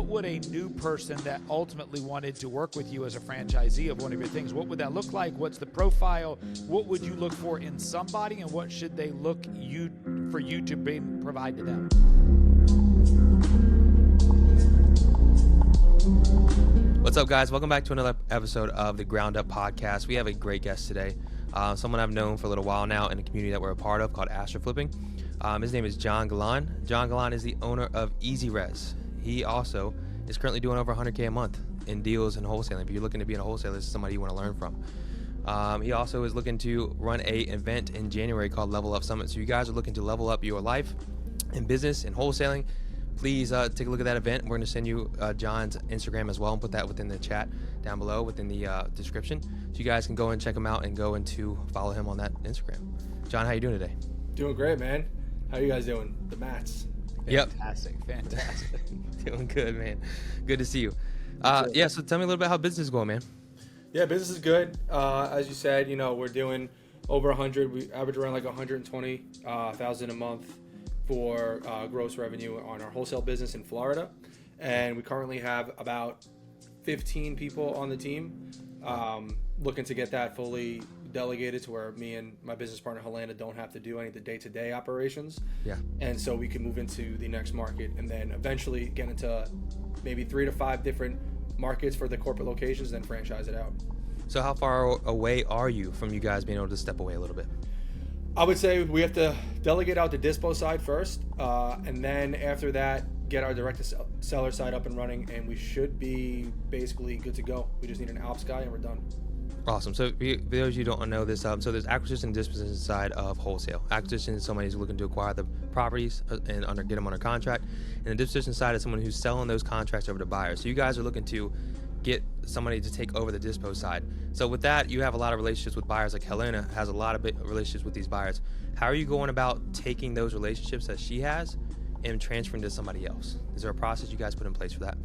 would a new person that ultimately wanted to work with you as a franchisee of one of your things, what would that look like? What's the profile? What would you look for in somebody, and what should they look for you to provide to them? What's up, guys? Welcome back to another episode of the Ground Up Podcast. We have a great guest today, someone I've known for a little while now in the community that we're a part of called Astra Flipping. His name is John Galan. John Galan is the owner of Easy Res. He also is currently doing over $100K a month in deals and wholesaling. If you're looking to be a wholesaler, this is somebody you want to learn from. He also is looking to run an event in January called Level Up Summit. So you guys are looking to level up your life in business and wholesaling. Please take a look at that event. We're going to send you John's Instagram as well and put that within the chat down below within the description. So you guys can go and check him out and go into follow him on that Instagram. John, how you doing today? Doing great, man. How you guys doing? The Mats. Fantastic. Doing good, man. Good to see you. So tell me a little bit how business is going, man. Yeah, business is good. As you said, we're doing over 100. We average around like 120,000 a month for gross revenue on our wholesale business in Florida. And we currently have about 15 people on the team, looking to get that fully delegated to where me and my business partner Helena don't have to do any of the day-to-day operations. Yeah. And so we can move into the next market and then eventually get into maybe 3 to 5 different markets for the corporate locations, then franchise it out. So how far away are you from you guys being able to step away a little bit? I would say we have to delegate out the dispo side first, and then after that, get our direct-to-seller side up and running, and we should be basically good to go. We just need an Alps guy, and we're done. Awesome. So for those of you who don't know this, so there's acquisition and disposition side of wholesale. Acquisition is somebody who's looking to acquire the properties and get them under contract, and the disposition side is someone who's selling those contracts over to buyers. So you guys are looking to get somebody to take over the dispo side. So with that, you have a lot of relationships with buyers. Like Helena has a lot of relationships with these buyers. How are you going about taking those relationships that she has and transferring to somebody else? Is there a process you guys put in place for that?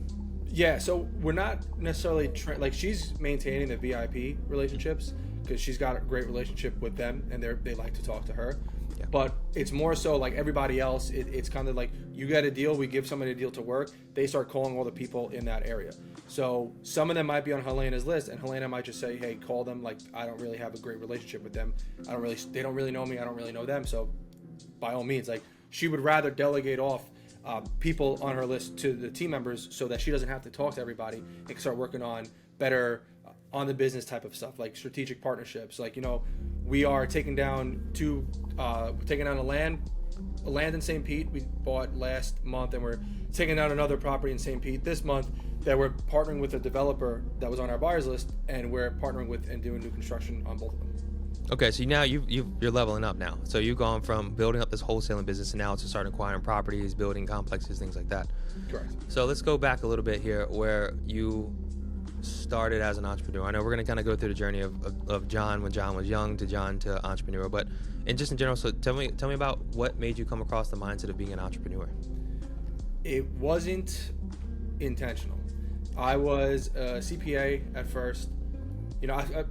Yeah, so we're not necessarily she's maintaining the VIP relationships because she's got a great relationship with them and they like to talk to her. Yeah. But it's more so like everybody else, it's kind of like you get a deal, we give somebody a deal to work, they start calling all the people in that area. So some of them might be on Helena's list, and Helena might just say, hey, call them. Like, I don't really have a great relationship with them. They don't really know me. I don't really know them. So by all means, like, she would rather delegate off people on her list to the team members so that she doesn't have to talk to everybody and can start working on better on the business type of stuff, like strategic partnerships. Like, we are taking down a land in St. Pete we bought last month, and we're taking down another property in St. Pete this month that we're partnering with a developer that was on our buyers list, and we're partnering with and doing new construction on both of them. Okay, so now you're leveling up now. So you've gone from building up this wholesaling business and now to start acquiring properties, building complexes, things like that. Correct. So let's go back a little bit here where you started as an entrepreneur. I know we're going to kind of go through the journey of John when John was young to John to entrepreneur, but in general, so tell me about what made you come across the mindset of being an entrepreneur. It wasn't intentional. I was a CPA at first.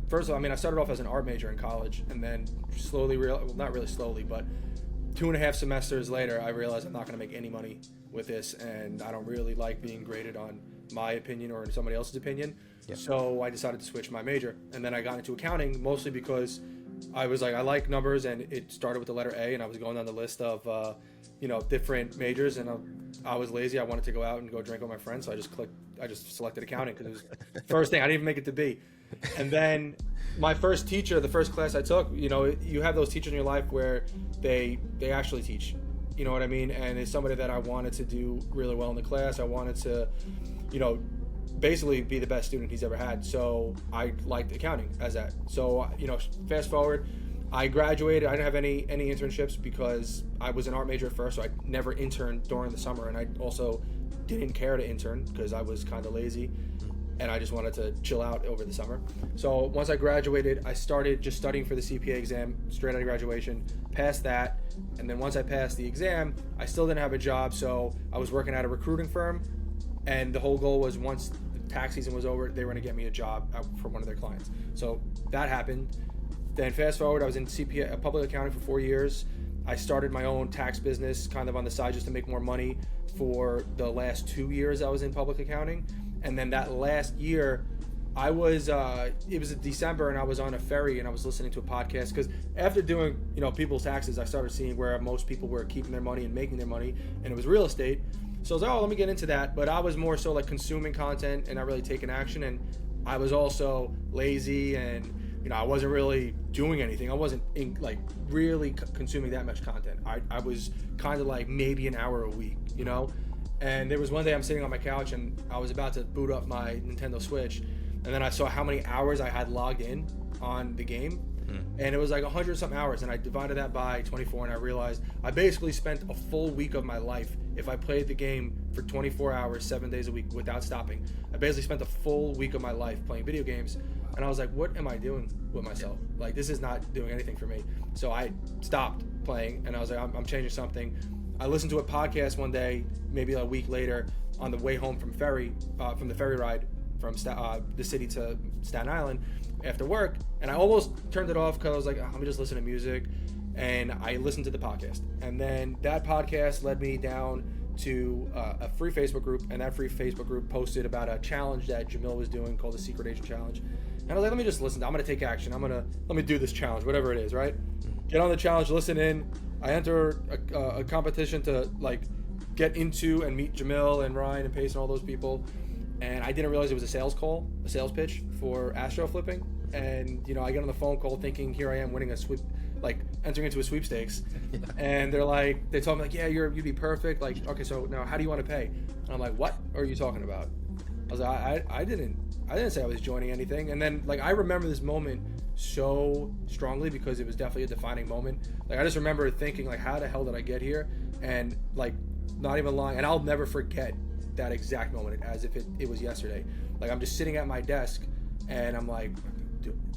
First of all, I started off as an art major in college, and then slowly, not really slowly, but 2.5 semesters later, I realized I'm not going to make any money with this, and I don't really like being graded on my opinion or somebody else's opinion. Yep. So I decided to switch my major, and then I got into accounting mostly because I was like, I like numbers, and it started with the letter A, and I was going down the list of different majors, and I was lazy. I wanted to go out and go drink with my friends, so I just selected accounting because it was the first thing. I didn't even make it to B. And then my first teacher, the first class I took, you have those teachers in your life where they actually teach, you know what I mean? And it's somebody that I wanted to do really well in the class. I wanted to, basically be the best student he's ever had. So I liked accounting as that. So, fast forward, I graduated. I didn't have any internships because I was an art major at first, so I never interned during the summer. And I also didn't care to intern because I was kind of lazy. And I just wanted to chill out over the summer. So once I graduated, I started just studying for the CPA exam straight out of graduation, passed that. And then once I passed the exam, I still didn't have a job. So I was working at a recruiting firm. And the whole goal was once the tax season was over, they were going to get me a job for one of their clients. So that happened. Then fast forward, I was in CPA, public accounting for 4 years. I started my own tax business kind of on the side just to make more money for the last 2 years I was in public accounting. And then that last year, I was, it was in December, and I was on a ferry and I was listening to a podcast, because after doing, people's taxes, I started seeing where most people were keeping their money and making their money, and it was real estate. So I was like, oh, let me get into that. But I was more so like consuming content and not really taking action. And I was also lazy, and I wasn't really doing anything. I wasn't really consuming that much content. I was kind of like maybe an hour a week, And there was one day I'm sitting on my couch and I was about to boot up my Nintendo Switch, and then I saw how many hours I had logged in on the game, and it was like 100-something hours, and I divided that by 24, and I realized I basically spent a full week of my life if I played the game for 24 hours, 7 days a week without stopping. I basically spent a full week of my life playing video games, and I was like, what am I doing with myself? Like, this is not doing anything for me. So I stopped playing, and I was like, I'm changing something. I listened to a podcast one day, maybe a week later, on the way home from the ferry ride from the city to Staten Island after work, and I almost turned it off because I was like, let me just listen to music, and I listened to the podcast. And then that podcast led me down to a free Facebook group, and that free Facebook group posted about a challenge that Jamil was doing called the Secret Agent Challenge. And I was like, let me just listen. I'm going to take action. Let me do this challenge, whatever it is, right? Get on the challenge, listen in. I enter a competition to get into and meet Jamil and Ryan and Pace and all those people. And I didn't realize it was a sales pitch for Astro flipping. And, I get on the phone call thinking, here I am winning entering into a sweepstakes. Yeah. And they told me yeah, you'd be perfect. Okay, so now how do you want to pay? And I'm like, what are you talking about? I was like, I didn't say I was joining anything. And then I remember this moment so strongly because it was definitely a defining moment. I just remember thinking how the hell did I get here? And not even lying, and I'll never forget that exact moment as if it was yesterday. I'm just sitting at my desk and I'm like,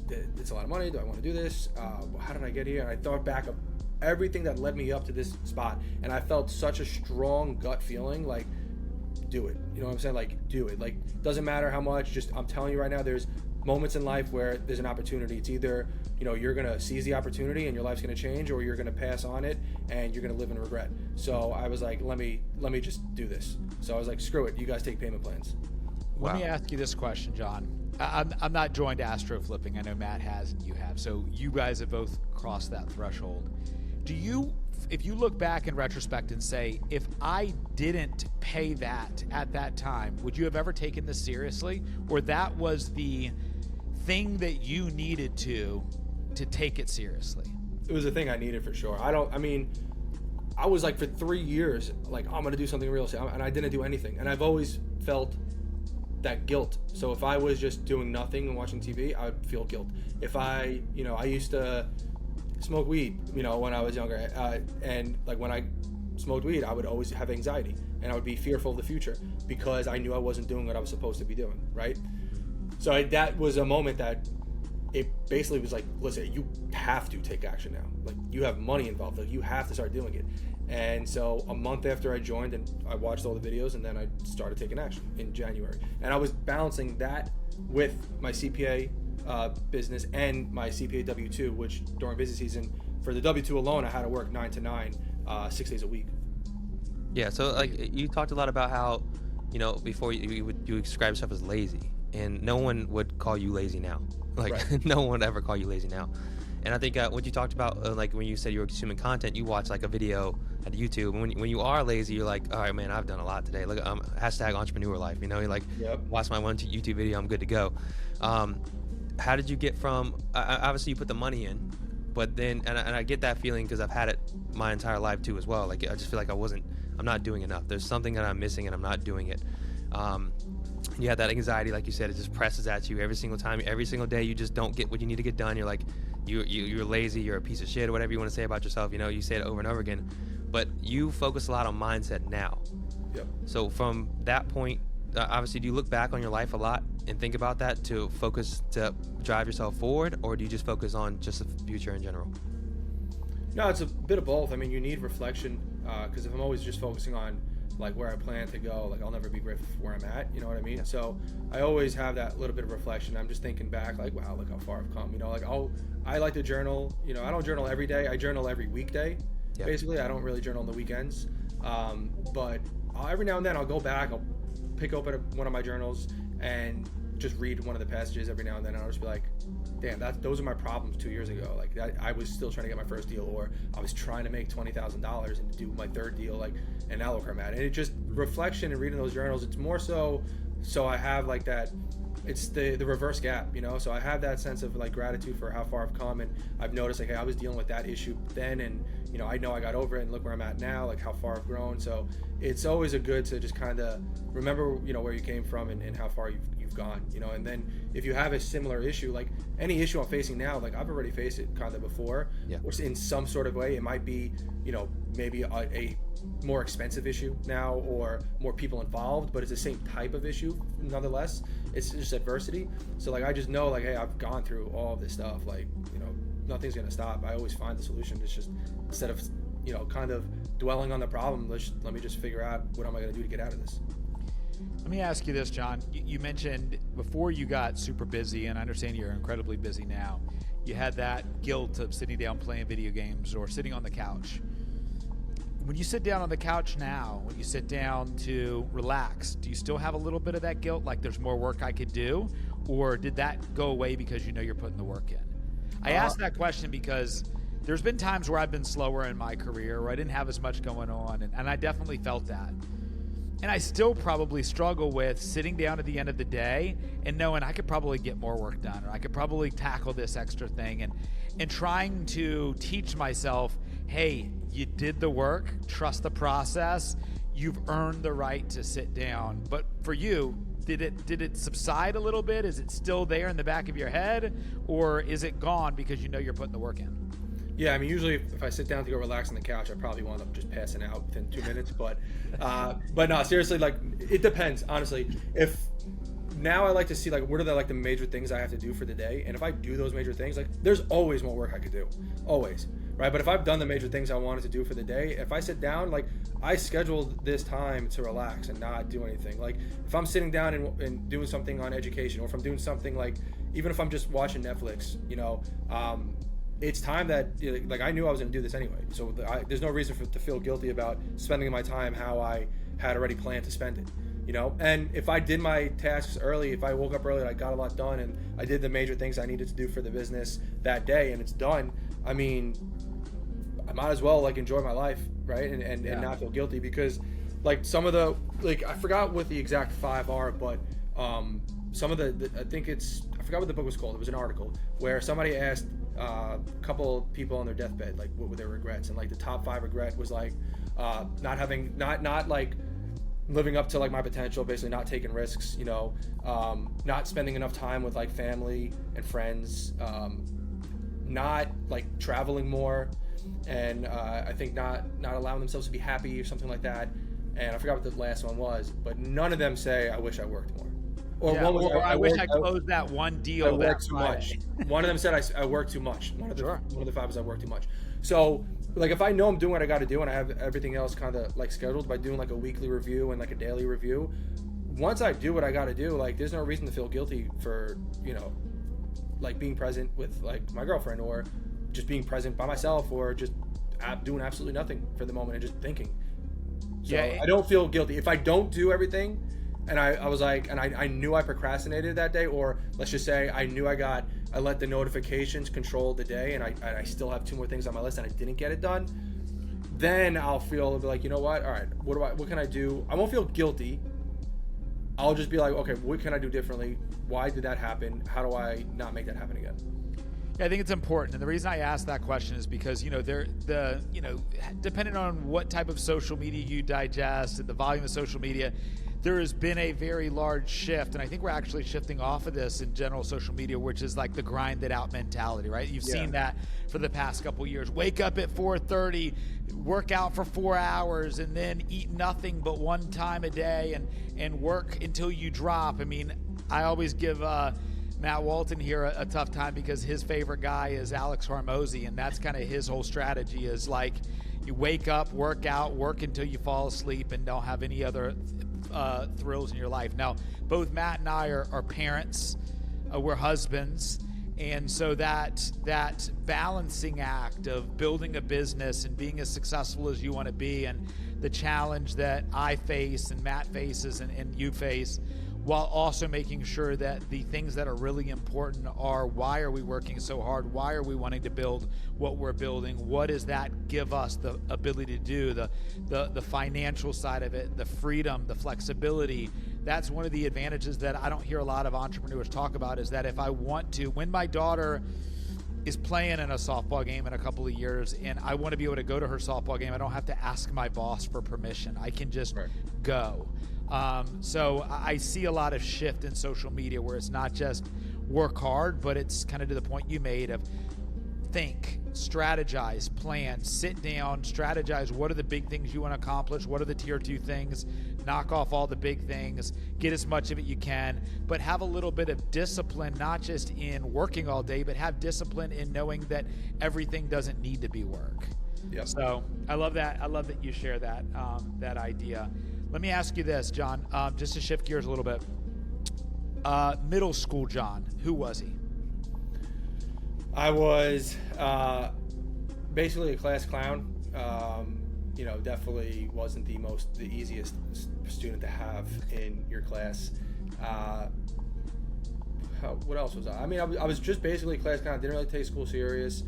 it's a lot of money. Do I want to do this? How did I get here? And I thought back of everything that led me up to this spot, and I felt such a strong gut feeling do it. You know what I'm saying? Do it. Doesn't matter how much, just I'm telling you right now, there's moments in life where there's an opportunity. It's either, you're going to seize the opportunity and your life's going to change, or you're going to pass on it and you're going to live in regret. So I was like, let me just do this. So I was like, screw it. You guys take payment plans. Let me ask you this question, John. I'm not joined Astro flipping. I know Matt has and you have. So you guys have both crossed that threshold. If you look back in retrospect and say, if I didn't pay that at that time, would you have ever taken this seriously? Or that was the thing that you needed to take it seriously? It was a thing I needed for sure. I was for 3 years, I'm going to do something real estate, and I didn't do anything. And I've always felt that guilt. So if I was just doing nothing and watching TV, I would feel guilt. If I used to smoke weed, when I was younger, and when I smoked weed, I would always have anxiety, and I would be fearful of the future because I knew I wasn't doing what I was supposed to be doing, right? So that was a moment that it basically was listen, you have to take action now. You have money involved. You have to start doing it. And so a month after I joined, and I watched all the videos, and then I started taking action in January. And I was balancing that with my CPA business and my CPA W-2, which during busy season, for the W-2 alone, I had to work 9 to 9, 6 days a week. Yeah, so you talked a lot about how, before you describe yourself as lazy, and no one would call you lazy now. Right. No one would ever call you lazy now. And I think what you talked about, when you said you were consuming content, you watch a video at YouTube, and when you are lazy, you're like, all right, man, I've done a lot today. Look, hashtag entrepreneur life. You're yep. Watch my one YouTube video, I'm good to go. How did you get from? Obviously, you put the money in, but then, and I get that feeling because I've had it my entire life too as well. I just feel like I'm not doing enough. There's something that I'm missing, and I'm not doing it. You have that anxiety, like you said, it just presses at you every single time, every single day. You just don't get what you need to get done. You're like, you're lazy, you're a piece of shit, or whatever you want to say about yourself. You say it over and over again, but you focus a lot on mindset now. Yep. So from that point, obviously, do you look back on your life a lot and think about that to focus to drive yourself forward, or do you just focus on just the future in general? No, it's a bit of both. You need reflection, because if I'm always just focusing on where I plan to go, I'll never be grateful for where I'm at, you know what I mean? Yeah. So I always have that little bit of reflection. I'm just thinking back, wow, look how far I've come, I like to journal, I don't journal every day, I journal every weekday. Yeah. Basically, I don't really journal on the weekends. But every now and then I'll go back, I'll pick open one of my journals and just read one of the passages every now and then, and I'll just be like, damn, those are my problems 2 years ago. Like that, I was still trying to get my first deal, or I was trying to make $20,000 and do my third deal, like, and now look where I'm at. And it just, reflection and reading those journals, it's more so I have like that, it's the reverse gap, you know? So I have that sense of like gratitude for how far I've come, and I've noticed like, hey, I was dealing with that issue then, and you know I got over it, and look where I'm at now, like how far I've grown. So it's always a good to just kind of remember, you know, where you came from and how far you've gone, you know. And then if you have a similar issue, like any issue I'm facing now, like I've already faced it kind of before, or in some sort of way. It might be, you know, maybe a more expensive issue now, or more people involved, but it's the same type of issue nonetheless. It's just adversity. So like I just know like, hey, I've gone through all of this stuff, like, you know, nothing's gonna stop. I always find the solution. It's just, instead of, you know, kind of dwelling on the problem, let me just figure out what am I gonna do to get out of this. Let me ask you this, John. You mentioned before you got super busy, and I understand you're incredibly busy now, you had that guilt of sitting down playing video games or sitting on the couch. When you sit down on the couch now, when you sit down to relax, do you still have a little bit of that guilt, like there's more work I could do? Or did that go away because you know you're putting the work in? I asked that question because there's been times where I've been slower in my career, where I didn't have as much going on, and I definitely felt that. And I still probably struggle with sitting down at the end of the day and knowing I could probably get more work done, or I could probably tackle this extra thing, and trying to teach myself, hey, you did the work, trust the process, you've earned the right to sit down. But for you, did it subside a little bit? Is it still there in the back of your head, or is it gone because you know you're putting the work in? Yeah, I mean, usually if I sit down to go relax on the couch, I probably wind up just passing out within 2 minutes. But no, seriously, like it depends, honestly. If now I like to see like what are the major things I have to do for the day, and if I do those major things, like there's always more work I could do, always, right? But if I've done the major things I wanted to do for the day, if I sit down, like I scheduled this time to relax and not do anything. Like if I'm sitting down and doing something on education, or if I'm doing something like, even if I'm just watching Netflix, you know, it's time that, like, I knew I was going to do this anyway. So there's no reason to feel guilty about spending my time how I had already planned to spend it, you know? And if I did my tasks early, if I woke up early and I got a lot done and I did the major things I needed to do for the business that day and it's done, I mean, I might as well like enjoy my life, right? And not feel guilty, because like some of the, like, I forgot what the exact 5 are, but some of the I forgot what the book was called. It was an article where somebody asked a couple people on their deathbed, like, what were their regrets, and like the top 5 regret was like not like living up to like my potential, basically not taking risks, you know, not spending enough time with like family and friends, not like traveling more, and I think not allowing themselves to be happy or something like that. And I forgot what the last one was, but none of them say I wish I worked more. Or yeah, one was, or I wish I closed that one deal. I worked too much. One of them said I work too much. One of the 5 was I work too much. So like if I know I'm doing what I got to do and I have everything else kind of like scheduled by doing like a weekly review and like a daily review, once I do what I got to do, like there's no reason to feel guilty for, you know, like being present with like my girlfriend, or just being present by myself, or just doing absolutely nothing for the moment and just thinking. So I don't feel guilty if I don't do everything. And I was like, and I knew I procrastinated that day, or let's just say I knew I let the notifications control the day, and I still have 2 more things on my list and I didn't get it done. Then I'll feel like, you know what? All right, what can I do? I won't feel guilty. I'll just be like, okay, what can I do differently? Why did that happen? How do I not make that happen again? Yeah, I think it's important, and the reason I asked that question is because, you know, depending on what type of social media you digest and the volume of social media, there has been a very large shift, and I think we're actually shifting off of this in general social media, which is like the grind it out mentality, right? You've seen that for the past couple of years. Wake up at 4:30, work out for 4 hours, and then eat nothing but 1 time a day and work until you drop. I mean, I always give Matt Walton here a tough time because his favorite guy is Alex Hormozy, and that's kind of his whole strategy is like you wake up, work out, work until you fall asleep, and don't have any other thrills in your life. Now, both Matt and I are parents, we're husbands, And so that balancing act of building a business and being as successful as you want to be, and the challenge that I face and Matt faces and you face, while also making sure that the things that are really important are, why are we working so hard? Why are we wanting to build what we're building? What does that give us the ability to do? The financial side of it, the freedom, the flexibility. That's one of the advantages that I don't hear a lot of entrepreneurs talk about, is that if I want to, when my daughter is playing in a softball game in a couple of years and I want to be able to go to her softball game, I don't have to ask my boss for permission. I can just go. So I see a lot of shift in social media where it's not just work hard, but it's kind of to the point you made of think, strategize, plan, sit down, strategize. What are the big things you want to accomplish? What are the tier 2 things? Knock off all the big things, get as much of it you can, but have a little bit of discipline, not just in working all day, but have discipline in knowing that everything doesn't need to be work. Yep. So I love that. I love that you share that, that idea. Let me ask you this, John, just to shift gears a little bit. Middle school John, who was he? I was basically a class clown. Definitely wasn't the easiest student to have in your class. What else was I? I mean, I was just basically a class clown. Didn't really take school serious.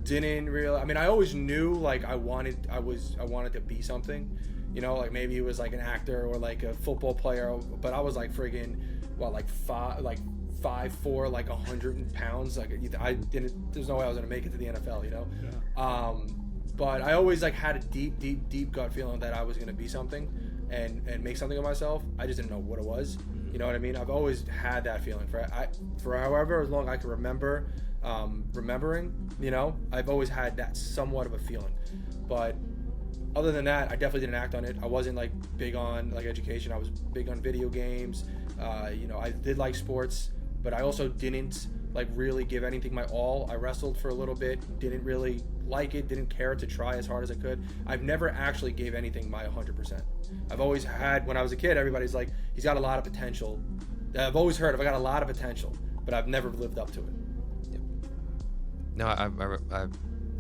Didn't really. I mean, I always knew like I wanted to be something. Like maybe it was like an actor or like a football player. But I was like friggin' 5'4", like 100 pounds. Like there's no way I was gonna make it to the NFL, Yeah. But I always like had a deep gut feeling that I was gonna be something and make something of myself. I just didn't know what it was. You know what I mean? I've always had that feeling for however as long I can remember, remembering. I've always had that somewhat of a feeling. But other than that, I definitely didn't act on it. I wasn't like big on like education. I was big on video games. I did like sports, but I also didn't like really give anything my all. I wrestled for a little bit, didn't really like it, didn't care to try as hard as I could. I've never actually gave anything my 100%. I've always had, when I was a kid, everybody's like, he's got a lot of potential. I've always heard I've got a lot of potential, but I've never lived up to it. Yep. No, I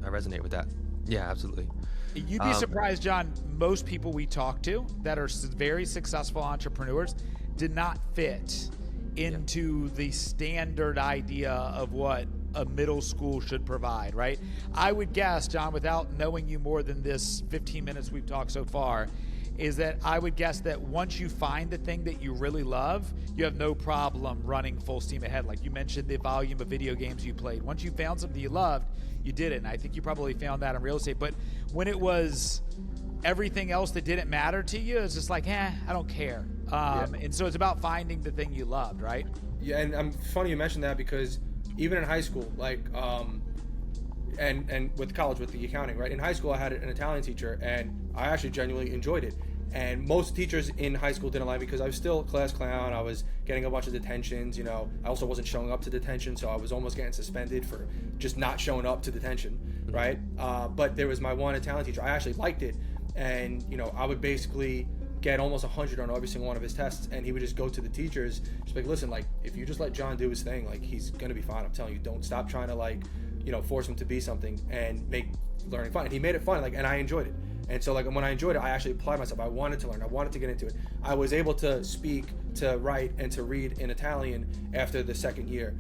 resonate with that. Yeah, absolutely. You'd be surprised, John, most people we talk to that are very successful entrepreneurs did not fit into the standard idea of what a middle school should provide, right? I would guess, John, without knowing you more than this 15 minutes we've talked so far, is that I would guess that once you find the thing that you really love, you have no problem running full steam ahead. Like you mentioned the volume of video games you played. Once you found something you loved, you did it. And I think you probably found that in real estate. But when it was everything else that didn't matter to you, it's just like, I don't care. And so it's about finding the thing you loved, right? Yeah, and I'm funny you mentioned that because even in high school, like, and with college, with the accounting, right? In high school, I had an Italian teacher, and I actually genuinely enjoyed it. And most teachers in high school didn't like me because I was still a class clown. I was getting a bunch of detentions, I also wasn't showing up to detention, so I was almost getting suspended for just not showing up to detention, right? But there was my one Italian teacher. I actually liked it, and I would basically get almost 100 on every single one of his tests, and he would just go to the teachers, just like, listen, like, if you just let John do his thing, like, he's gonna be fine. I'm telling you, don't stop trying to, like, force him to be something and make learning fun. And he made it fun, like, and I enjoyed it. And so, like, when I enjoyed it, I actually applied myself. I wanted to learn. I wanted to get into it. I was able to speak, to write, and to read in Italian after the second year.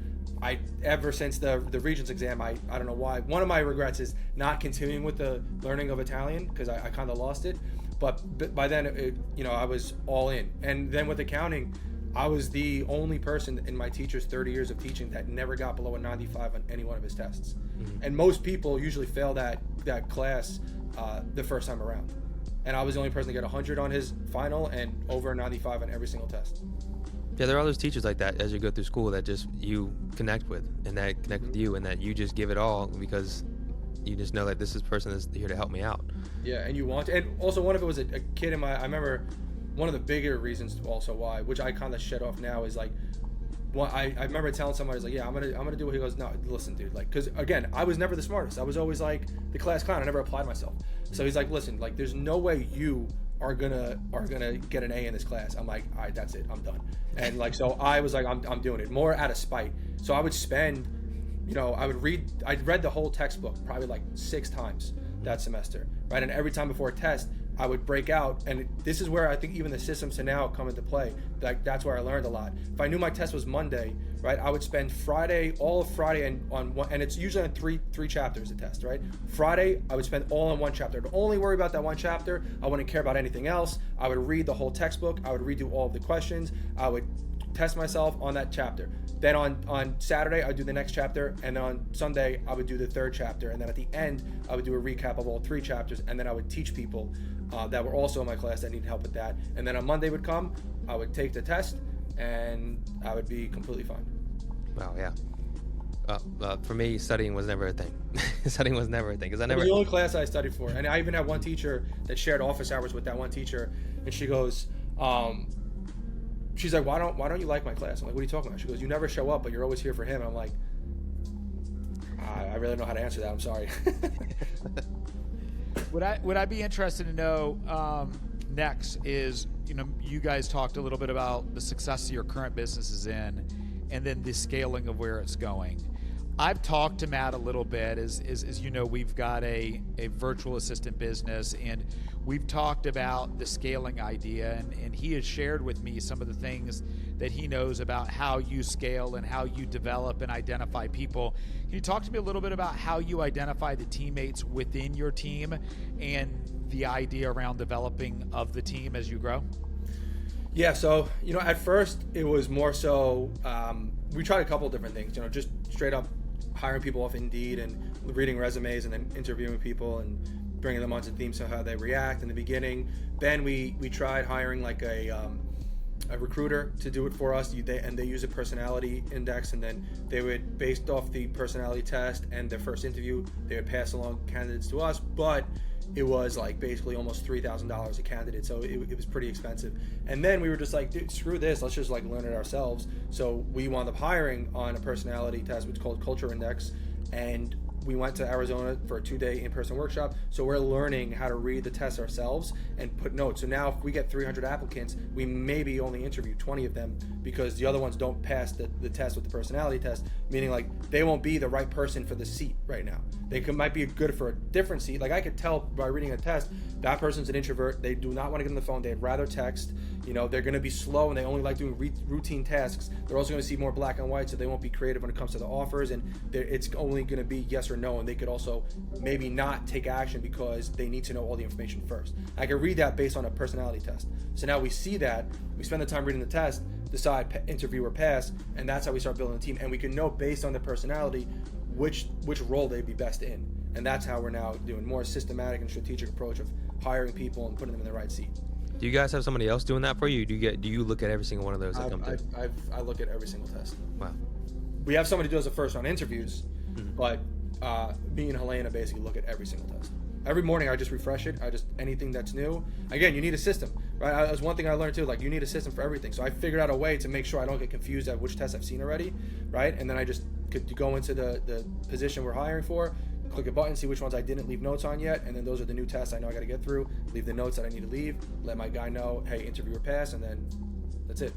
Ever since the Regents exam, I don't know why. One of my regrets is not continuing with the learning of Italian because I kind of lost it. But by then, I was all in. And then with accounting, I was the only person in my teacher's 30 years of teaching that never got below a 95 on any one of his tests. Mm-hmm. And most people usually fail that class the first time around. And I was the only person to get 100 on his final and over 95 on every single test. Yeah, there are those teachers like that as you go through school that just you connect with, and that connect with you, and that you just give it all because you just know that this person is here to help me out. Yeah, and you want to. And also, one of it was a kid in I remember one of the bigger reasons also why, which I kind of shed off now, is like, I remember telling somebody, I was like, yeah, I'm gonna do what he goes. No, listen, dude, like, because again, I was never the smartest. I was always like the class clown. I never applied myself. So he's like, listen, like, there's no way you are gonna get an A in this class. I'm like, all right, that's it, I'm done. And like, so I was like, I'm doing it more out of spite. So I would spend, I'd read the whole textbook probably like 6 times that semester, right? And every time before a test, I would break out, and this is where I think even the systems to now come into play. That's where I learned a lot. If I knew my test was Monday, right, I would spend Friday, all of Friday, and it's usually on three chapters a test, right? Friday, I would spend all in one chapter. I'd only worry about that one chapter. I wouldn't care about anything else. I would read the whole textbook. I would redo all of the questions. I would test myself on that chapter. Then on Saturday, I'd do the next chapter, and then on Sunday, I would do the 3rd chapter, and then at the end, I would do a recap of all 3 chapters, and then I would teach people that were also in my class that needed help with that. And then on Monday would come, I would take the test, and I would be completely fine. Wow, yeah. For me, studying was never a thing. Studying was never a thing because It was the only class I studied for, and I even had one teacher that shared office hours with that one teacher, and she goes, she's like, why don't you like my class? I'm like, what are you talking about? She goes, you never show up, but you're always here for him. And I'm like, I really don't know how to answer that. I'm sorry. Would I be interested to know next is, you guys talked a little bit about the success your current business is in, and then the scaling of where it's going. I've talked to Matt a little bit, as you know, we've got a virtual assistant business, and we've talked about the scaling idea, and he has shared with me some of the things that he knows about how you scale and how you develop and identify people. Can you talk to me a little bit about how you identify the teammates within your team and the idea around developing of the team as you grow? Yeah, so, at first it was more so, we tried a couple of different things, just straight up hiring people off Indeed and reading resumes and then interviewing people and bringing them onto themes, so how they react in the beginning. Then we tried hiring like a recruiter to do it for us, and they use a personality index, and then they would, based off the personality test and their first interview, they would pass along candidates to us, but it was like basically almost $3,000 a candidate, so it was pretty expensive. And then we were just like, dude, screw this, let's just like learn it ourselves. So we wound up hiring on a personality test, which is called Culture Index, and we went to Arizona for a 2-day in-person workshop. So we're learning how to read the test ourselves and put notes. So now if we get 300 applicants, we maybe only interview 20 of them because the other ones don't pass the test with the personality test, meaning like they won't be the right person for the seat right now. They might be good for a different seat. Like I could tell by reading a test, that person's an introvert. They do not want to get on the phone. They'd rather text. They're going to be slow and they only like doing routine tasks. They're also going to see more black and white, so they won't be creative when it comes to the offers, and it's only going to be yes or no, and they could also maybe not take action because they need to know all the information first. I could read that based on a personality test. So now we see that, we spend the time reading the test, decide interview or pass, and that's how we start building a team, and we can know based on the personality which role they'd be best in. And that's how we're now doing more systematic and strategic approach of hiring people and putting them in the right seat. Do you guys have somebody else doing that for you? Do you look at every single one of those that come through? I look at every single test. Wow. We have somebody who does the first round interviews, but me and Helena basically look at every single test. Every morning I just refresh it. Anything that's new. Again, you need a system, right? That's one thing I learned too. Like you need a system for everything. So I figured out a way to make sure I don't get confused at which tests I've seen already, right? And then I just could go into the position we're hiring for, click a button, see which ones I didn't leave notes on yet, and then those are the new tests I know I got to get through, leave the notes that I need to leave, let my guy know, hey, interview or pass, and then that's it.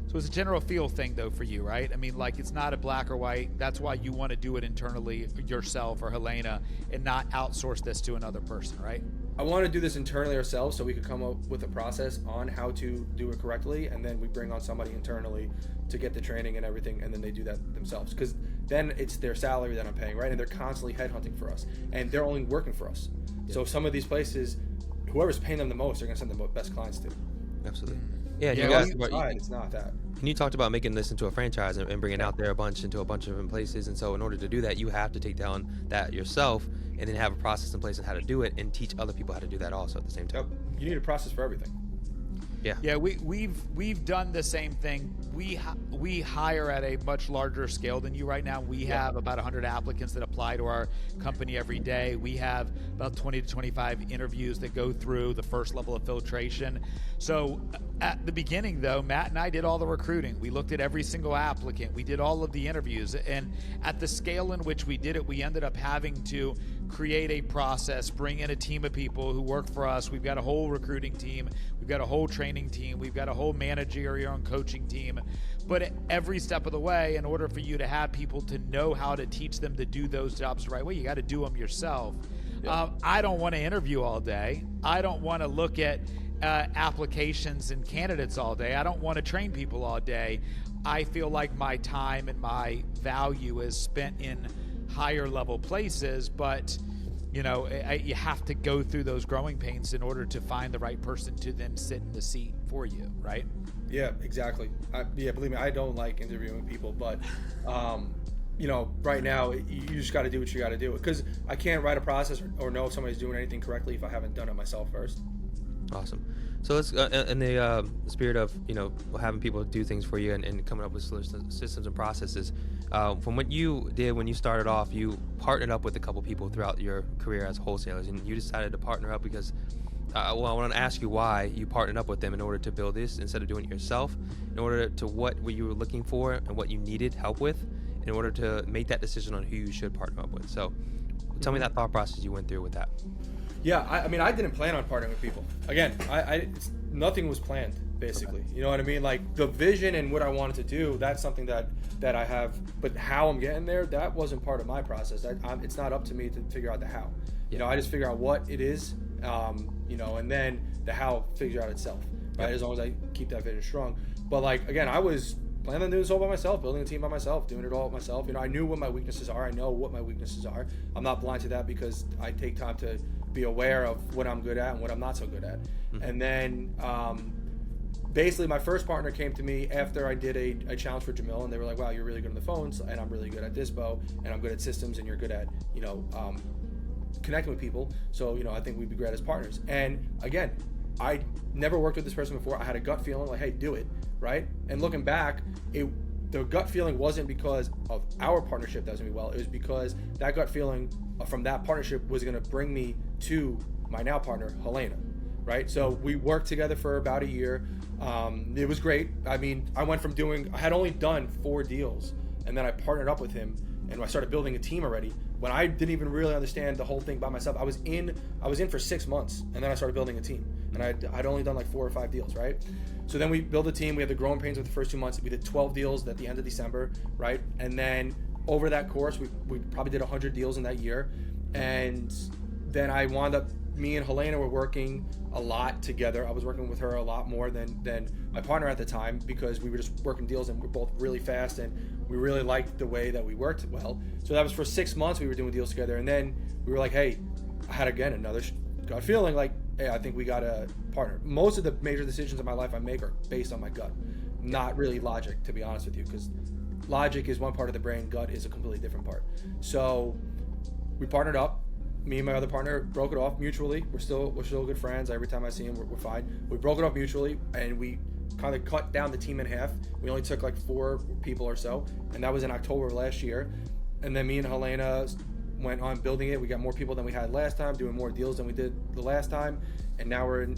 So it's a general feel thing though for you, right? I mean, like it's not a black or white. That's why you want to do it internally yourself or Helena and not outsource this to another person, right? I want to do this internally ourselves so we could come up with a process on how to do it correctly, and then we bring on somebody internally to get the training and everything, and then they do that themselves. Because then it's their salary that I'm paying, right? And they're constantly headhunting for us, and they're only working for us. Yeah. So some of these places, whoever's paying them the most, they're going to send the best clients to. Absolutely. Yeah, you guys. It's not that. And you talked about making this into a franchise and bringing out there into a bunch of different places. And so in order to do that, you have to take down that yourself and then have a process in place on how to do it and teach other people how to do that also at the same time. Yep. You need a process for everything. Yeah, we've done the same thing. We hire at a much larger scale than you right now. We have about 100 applicants that apply to our company every day. We have about 20 to 25 interviews that go through the first level of filtration. So At the beginning, though, Matt and I did all the recruiting. We looked at every single applicant. We did all of the interviews. And at the scale in which we did it, we ended up having to create a process, bring in a team of people who work for us. We've got a whole recruiting team. We've got a whole training team. We've got a whole managerial and coaching team. But at every step of the way, in order for you to have people to know how to teach them to do those jobs the right way, you got to do them yourself. Yeah. I don't want to interview all day. I don't want to look at applications and candidates all day. I don't want to train people all day. I feel like my time and my value is spent in higher level places, but you have to go through those growing pains in order to find the right person to then sit in the seat for you, right? Yeah, exactly. Believe me, I don't like interviewing people, but right now you just got to do what you got to do, because I can't write a process or know if somebody's doing anything correctly if I haven't done it myself first. Awesome. So let's in the spirit of having people do things for you and coming up with systems and processes. From what you did when you started off, you partnered up with a couple people throughout your career as wholesalers, and you decided to partner up because I want to ask you why you partnered up with them in order to build this instead of doing it yourself, in order to what you were looking for and what you needed help with in order to make that decision on who you should partner up with. So tell me that thought process you went through with that. Yeah, I didn't plan on partnering with people. Again, nothing was planned, basically. Okay. You know what I mean? Like, the vision and what I wanted to do, that's something that I have, but how I'm getting there, that wasn't part of my process. It's not up to me to figure out the how. I just figure out what it is, and then the how figure out itself, right? As long as I keep that vision strong. But again, I was planning on doing this all by myself, building a team by myself, doing it all myself. I knew what my weaknesses are. I know what my weaknesses are. I'm not blind to that because I take time to be aware of what I'm good at and what I'm not so good at. Mm-hmm. And then basically my first partner came to me after I did a challenge for Jamil, and they were like, wow, you're really good on the phones, and I'm really good at Dispo, and I'm good at systems, and you're good at connecting with people, so I think we'd be great as partners. And again, I never worked with this person before. I had a gut feeling like, hey, do it, right? And looking back, the gut feeling wasn't because of our partnership that was going to be well. It was because that gut feeling from that partnership was going to bring me to my now partner, Helena, right? So we worked together for about a year. It was great. I mean, I had only done 4 deals, and then I partnered up with him, and I started building a team already. When I didn't even really understand the whole thing by myself, I was in for 6 months, and then I started building a team, and I'd only done 4 or 5 deals, right? So then we built a team. We had the growing pains with the first 2 months. We did 12 deals at the end of December, right? And then over that course, we probably did 100 deals in that year, and then I wound up, me and Helena were working a lot together. I was working with her a lot more than my partner at the time, because we were just working deals and we're both really fast, and we really liked the way that we worked well. So that was for 6 months we were doing deals together, and then we were like, hey, I had again another gut feeling like, hey, I think we got a partner. Most of the major decisions in my life I make are based on my gut, not really logic, to be honest with you, because logic is one part of the brain, gut is a completely different part. So we partnered up. Me and my other partner broke it off mutually. We're still good friends. Every time I see him, we're fine. We broke it off mutually, and we kind of cut down the team in half. We only took 4 people or so, and that was in October of last year. And then me and Helena went on building it. We got more people than we had last time, doing more deals than we did the last time. And now we're in,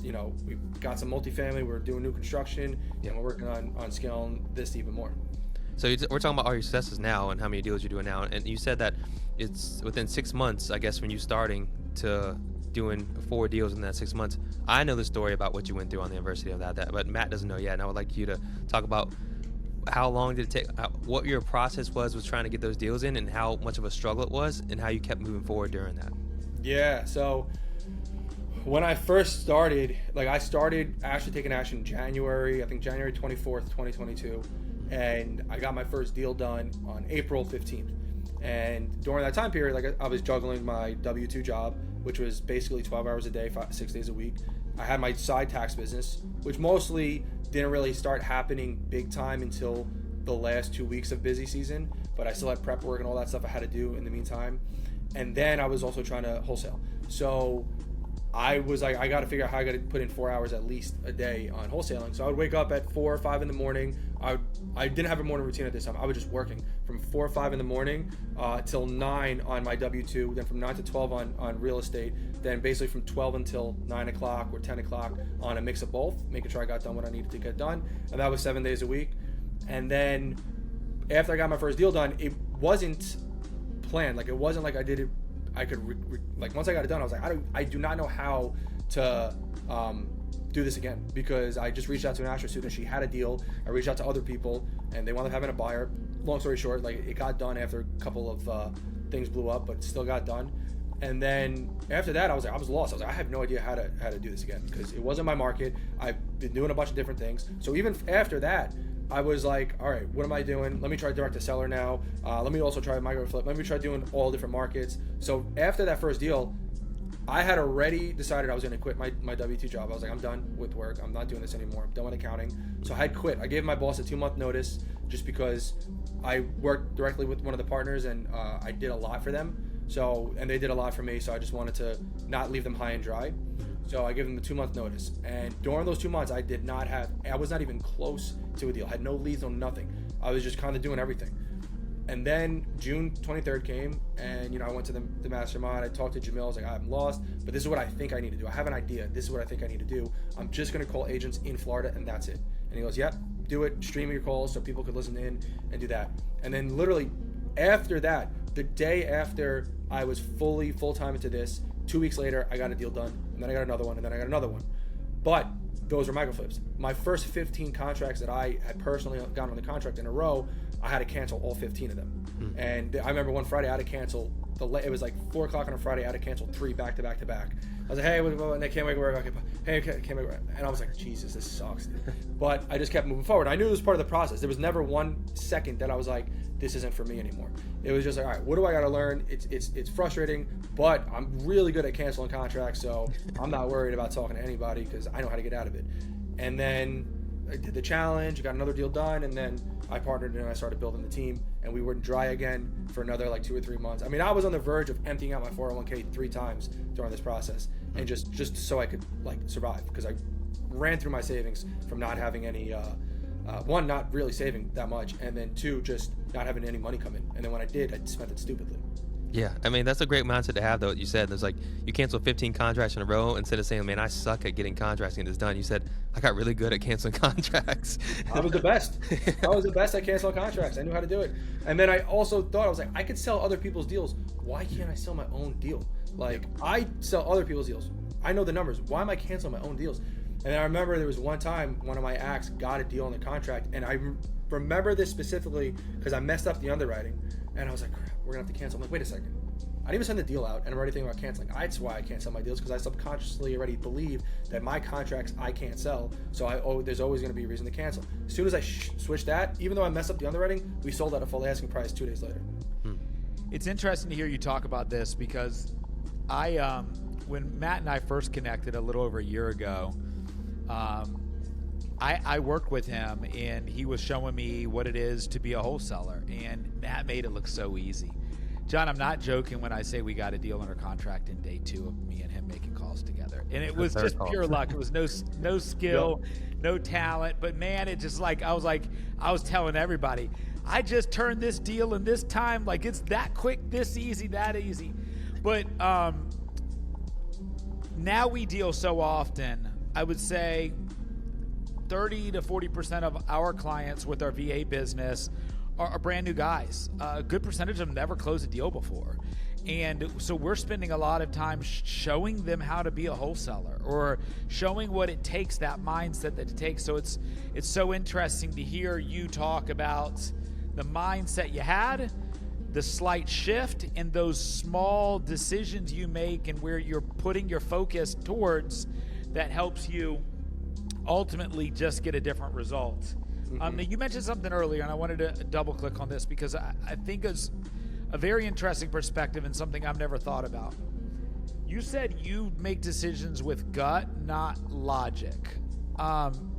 we've got some multifamily. We're doing new construction, and we're working on scaling this even more. So we're talking about all your successes now and how many deals you're doing now. And you said that it's within 6 months, I guess, when you starting to doing 4 deals in that 6 months. I know the story about what you went through on the adversity of that, but Matt doesn't know yet. And I would like you to talk about how long did it take, what your process was trying to get those deals in, and how much of a struggle it was, and how you kept moving forward during that. Yeah, so when I first started, I started actually taking action January 24th, 2022. And I got my first deal done on April 15th. And during that time period, I was juggling my W-2 job, which was basically 12 hours a day, 6 days a week. I had my side tax business, which mostly didn't really start happening big time until the last 2 weeks of busy season, but I still had prep work and all that stuff I had to do in the meantime. And then I was also trying to wholesale. So I was like, I got to figure out how I got to put in 4 hours at least a day on wholesaling. So I would wake up at 4 or 5 in the morning. I didn't have a morning routine at this time. I was just working from 4 or 5 in the morning till 9 on my W-2, then from 9 to 12 on real estate, then basically from 12 until 9 o'clock or 10 o'clock on a mix of both, making sure I got done what I needed to get done. And that was 7 days a week. And then after I got my first deal done, it wasn't planned. Like, it wasn't like I did it. I could like, once I got it done, I was like, I do not know how to do this again, because I just reached out to an Astra student. She had a deal. I reached out to other people, and they wound up having a buyer. Long story short, like, it got done after a couple of things blew up, but it still got done. And then after that, I was lost. I was like, I have no idea how to do this again, because it wasn't my market. I've been doing a bunch of different things. So even after that, I was like, all right, what am I doing? Let me try direct to seller now. Let me also try micro flip. Let me try doing all different markets. So after that first deal, I had already decided I was going to quit my W-2 job. I was like, I'm done with work. I'm not doing this anymore. I'm done with accounting. So I had quit. I gave my boss a 2-month notice just because I worked directly with one of the partners, and I did a lot for them. So, and they did a lot for me. So I just wanted to not leave them high and dry. So I gave them a 2-month notice. And during those 2 months, I was not even close to a deal. I had no leads, no nothing. I was just kind of doing everything. And then June 23rd came, and I went to the mastermind. I talked to Jamil. I was like, I'm lost, but this is what I think I need to do. I have an idea. This is what I think I need to do. I'm just going to call agents in Florida, and that's it. And he goes, yep, do it. Stream your calls so people could listen in and do that. And then literally after that, the day after I was full-time into this, 2 weeks later, I got a deal done, and then I got another one, and then I got another one. But those were micro flips. My first 15 contracts that I had personally gotten on the contract in a row, I had to cancel all 15 of them. And I remember one Friday I had to cancel, it was like 4 o'clock on a Friday, I had to cancel 3 back to back to back. I was like, hey, and they can't make it work. Okay, hey, can't make it work. And I was like, Jesus, this sucks. But I just kept moving forward. I knew it was part of the process. There was never 1 second that I was like, this isn't for me anymore. It was just like, all right, what do I got to learn? It's frustrating, but I'm really good at canceling contracts, so I'm not worried about talking to anybody because I know how to get out of it. And then I did the challenge, got another deal done, and then I partnered and I started building the team, and we were dry again for another like 2 or 3 months. I mean, I was on the verge of emptying out my 401k 3 times during this process, and just so I could like survive, because I ran through my savings from not having any, 1, not really saving that much, and then 2, just not having any money come in. And then when I did, I spent it stupidly. Yeah, I mean, that's a great mindset to have, though. You said there's like, you cancel 15 contracts in a row instead of saying, man, I suck at getting contracts and getting this done. You said, I got really good at canceling contracts. I was the best. I was the best at canceling contracts. I knew how to do it. And then I also thought, I was like, I could sell other people's deals. Why can't I sell my own deal? Like, I sell other people's deals. I know the numbers. Why am I canceling my own deals? And I remember there was one time one of my acts got a deal on the contract, and I remember this specifically because I messed up the underwriting, and I was like, crap, we're gonna have to cancel. I'm like, wait a second. I didn't even send the deal out, and I'm already thinking about canceling. That's why I can't sell my deals, because I subconsciously already believe that my contracts I can't sell, so there's always going to be a reason to cancel. As soon as I switched that, even though I messed up the underwriting, we sold at a full asking price 2 days later. It's interesting to hear you talk about this, because when Matt and I first connected a little over a year ago, I worked with him, and he was showing me what it is to be a wholesaler, and Matt made it look so easy. John, I'm not joking when I say we got a deal under contract in day 2 of me and him making calls together. And it was just pure luck. It was no skill, no talent. But man, it just like I was telling everybody, I just turned this deal in this time. Like, it's that quick, this easy, that easy. But now we deal so often, I would say 30 to 40% of our clients with our VA business are brand new guys. A good percentage of them never closed a deal before. And so we're spending a lot of time showing them how to be a wholesaler, or showing what it takes, that mindset that it takes. So it's so interesting to hear you talk about the mindset you had, the slight shift, and those small decisions you make and where you're putting your focus towards that helps you ultimately just get a different result. Now, you mentioned something earlier, and I wanted to double click on this because I think it's a very interesting perspective and something I've never thought about. You said you make decisions with gut, not logic. I'm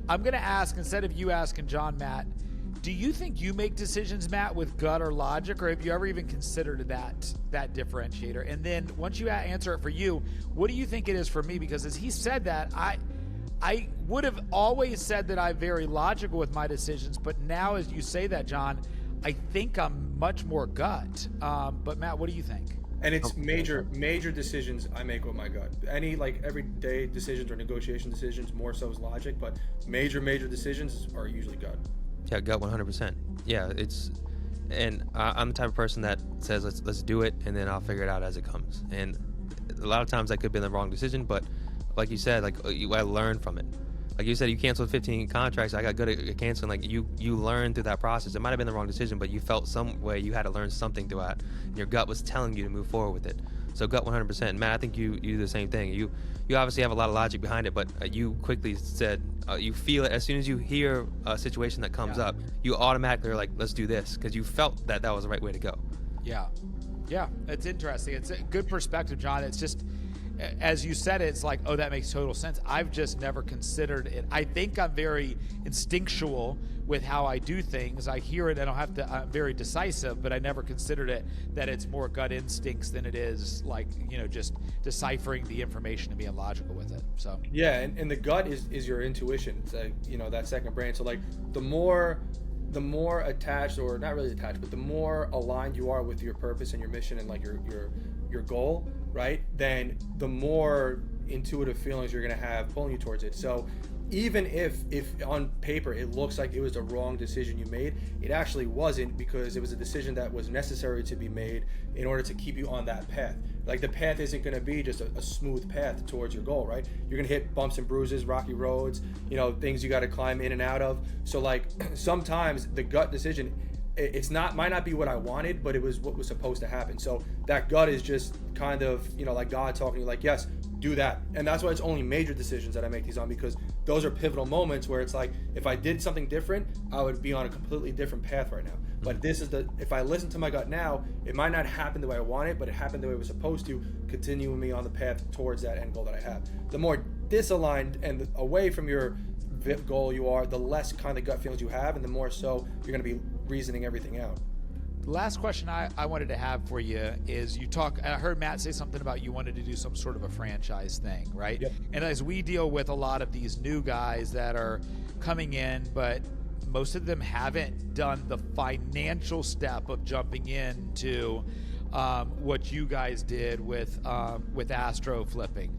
going to ask, instead of you asking John, Matt, Do you think you make decisions, Matt, with gut or logic, or have you ever even considered that differentiator? And then once you answer it for you, what do you think it is for me? Because as he said that, I would have always said that I'm very logical with my decisions, but now as you say that, John, I think I'm much more gut. But Matt, what do you think? And it's major decisions I make with my gut. Any like everyday decisions or negotiation decisions, more so is logic, but major decisions are usually gut. Yeah, gut 100%. Yeah, and I'm the type of person that says let's do it, and then I'll figure it out as it comes. And a lot of times that could have been the wrong decision, but like you said, like I learned from it. Like you said, you canceled 15 contracts. I got good at canceling. Like you learned through that process. It might have been the wrong decision, but you felt some way you had to learn something through it. And your gut was telling you to move forward with it. So gut 100%. Matt, I think you do the same thing. You obviously have a lot of logic behind it, but you quickly said you feel it as soon as you hear a situation that comes up. You automatically are like, let's do this, because you felt that was the right way to go. Yeah, it's interesting. It's a good perspective, John. It's just, as you said it, it's like, oh, that makes total sense. I've just never considered it. I think I'm very instinctual with how I do things. I hear it, I'm very decisive, but I never considered it that it's more gut instincts than it is like, just deciphering the information and being logical with it. So yeah, and the gut is your intuition. It's like, that second brain. So like the more attached, or not really attached, but the more aligned you are with your purpose and your mission and like your goal, right, then the more intuitive feelings you're going to have pulling you towards it. So even if on paper it looks like it was the wrong decision you made, it actually wasn't, because it was a decision that was necessary to be made in order to keep you on that path. Like the path isn't going to be just a smooth path towards your goal, right? You're going to hit bumps and bruises, rocky roads, things you got to climb in and out of. So like sometimes the gut decision, might not be what I wanted, but it was what was supposed to happen. So that gut is just kind of, like God talking to you, like, yes, do that. And that's why it's only major decisions that I make these on, because those are pivotal moments where it's like, if I did something different, I would be on a completely different path right now. But if I listen to my gut now, it might not happen the way I want it, but it happened the way it was supposed to, continuing me on the path towards that end goal that I have. The more disaligned and away from your goal you are, the less kind of gut feelings you have, and the more so you're going to be reasoning everything out. The last question I wanted to have for you is, I heard Matt say something about you wanted to do some sort of a franchise thing, right? Yep. And as we deal with a lot of these new guys that are coming in, but most of them haven't done the financial step of jumping into what you guys did with Astro flipping.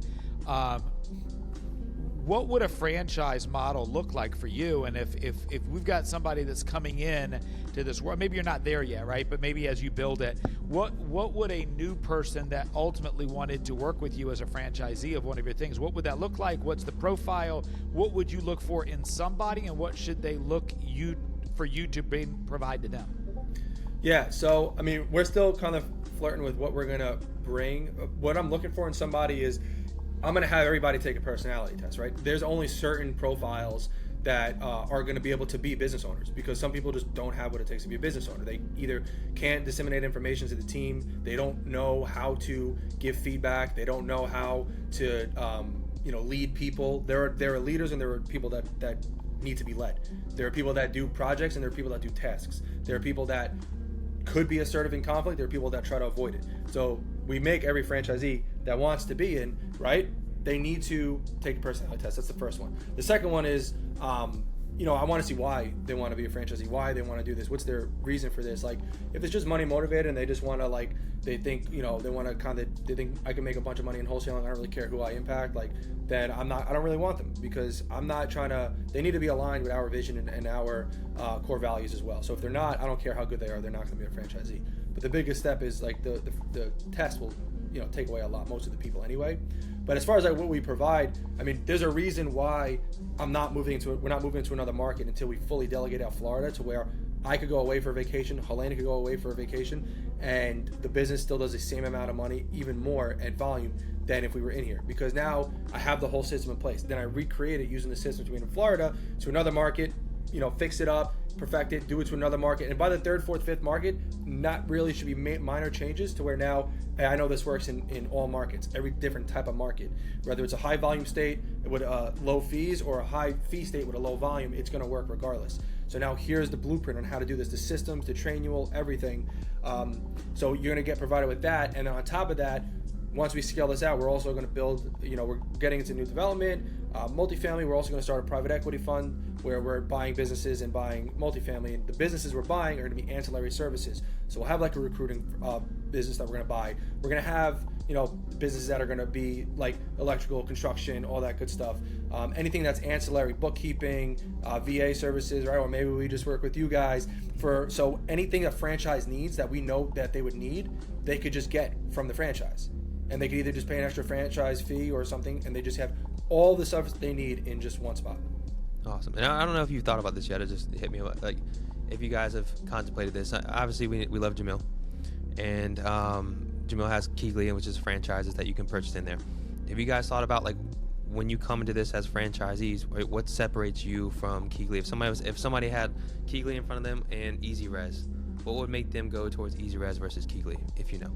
What would a franchise model look like for you? And if we've got somebody that's coming in to this world, maybe you're not there yet, right? But maybe as you build it, what would a new person that ultimately wanted to work with you as a franchisee of one of your things, what would that look like? What's the profile? What would you look for in somebody, and what should they look for you to provide to them? Yeah, so I mean, we're still kind of flirting with what we're gonna bring. What I'm looking for in somebody is, I'm going to have everybody take a personality test, right? There's only certain profiles that are going to be able to be business owners, because some people just don't have what it takes to be a business owner. They either can't disseminate information to the team, they don't know how to give feedback, they don't know how to lead people. There are leaders, and there are people that need to be led. There are people that do projects, and there are people that do tasks. There are people that could be assertive in conflict. There are people that try to avoid it. So we make every franchisee that wants to be in, right? They need to take a personality test. That's the first one. The second one is, I want to see why they want to be a franchisee, why they want to do this. What's their reason for this? Like, if it's just money motivated and they just want to, they think, they think I can make a bunch of money in wholesaling, I don't really care who I impact, then I don't really want them, because I'm not trying to, they need to be aligned with our vision and our core values as well. So if they're not, I don't care how good they are, they're not going to be a franchisee. But the biggest step is the test will, take away a lot, most of the people anyway. But as far as what we provide, I mean, there's a reason why we're not moving into another market until we fully delegate out Florida, to where I could go away for a vacation, Helena could go away for a vacation, and the business still does the same amount of money, even more at volume, than if we were in here. Because now I have the whole system in place. Then I recreate it using the system to be in Florida to another market, fix it up, perfect it, do it to another market. And by the third, fourth, fifth market, not really should be minor changes, to where now, I know this works in all markets, every different type of market. Whether it's a high volume state with low fees, or a high fee state with a low volume, it's going to work regardless. So now here's the blueprint on how to do this, the systems, the training, everything. So you're going to get provided with that. And then on top of that, once we scale this out, we're also going to build, we're getting into new development, multifamily. We're also going to start a private equity fund where we're buying businesses and buying multifamily. And the businesses we're buying are going to be ancillary services. So we'll have like a recruiting business that we're going to buy. We're going to have, businesses that are going to be like electrical, construction, all that good stuff. Anything that's ancillary, bookkeeping, VA services, right? Or maybe we just work with you guys so anything a franchise needs that we know that they would need, they could just get from the franchise. And they could either just pay an extra franchise fee or something, and they just have all the stuff they need in just one spot. Awesome. And I don't know if you've thought about this yet. It just hit me like if you guys have contemplated this. Obviously, we love Jamil, and Jamil has Keighley, which is franchises that you can purchase in there. Have you guys thought about like when you come into this as franchisees, right, what separates you from Keighley? If somebody had Keighley in front of them and Easy Res, what would make them go towards Easy Res versus Keighley, if you know?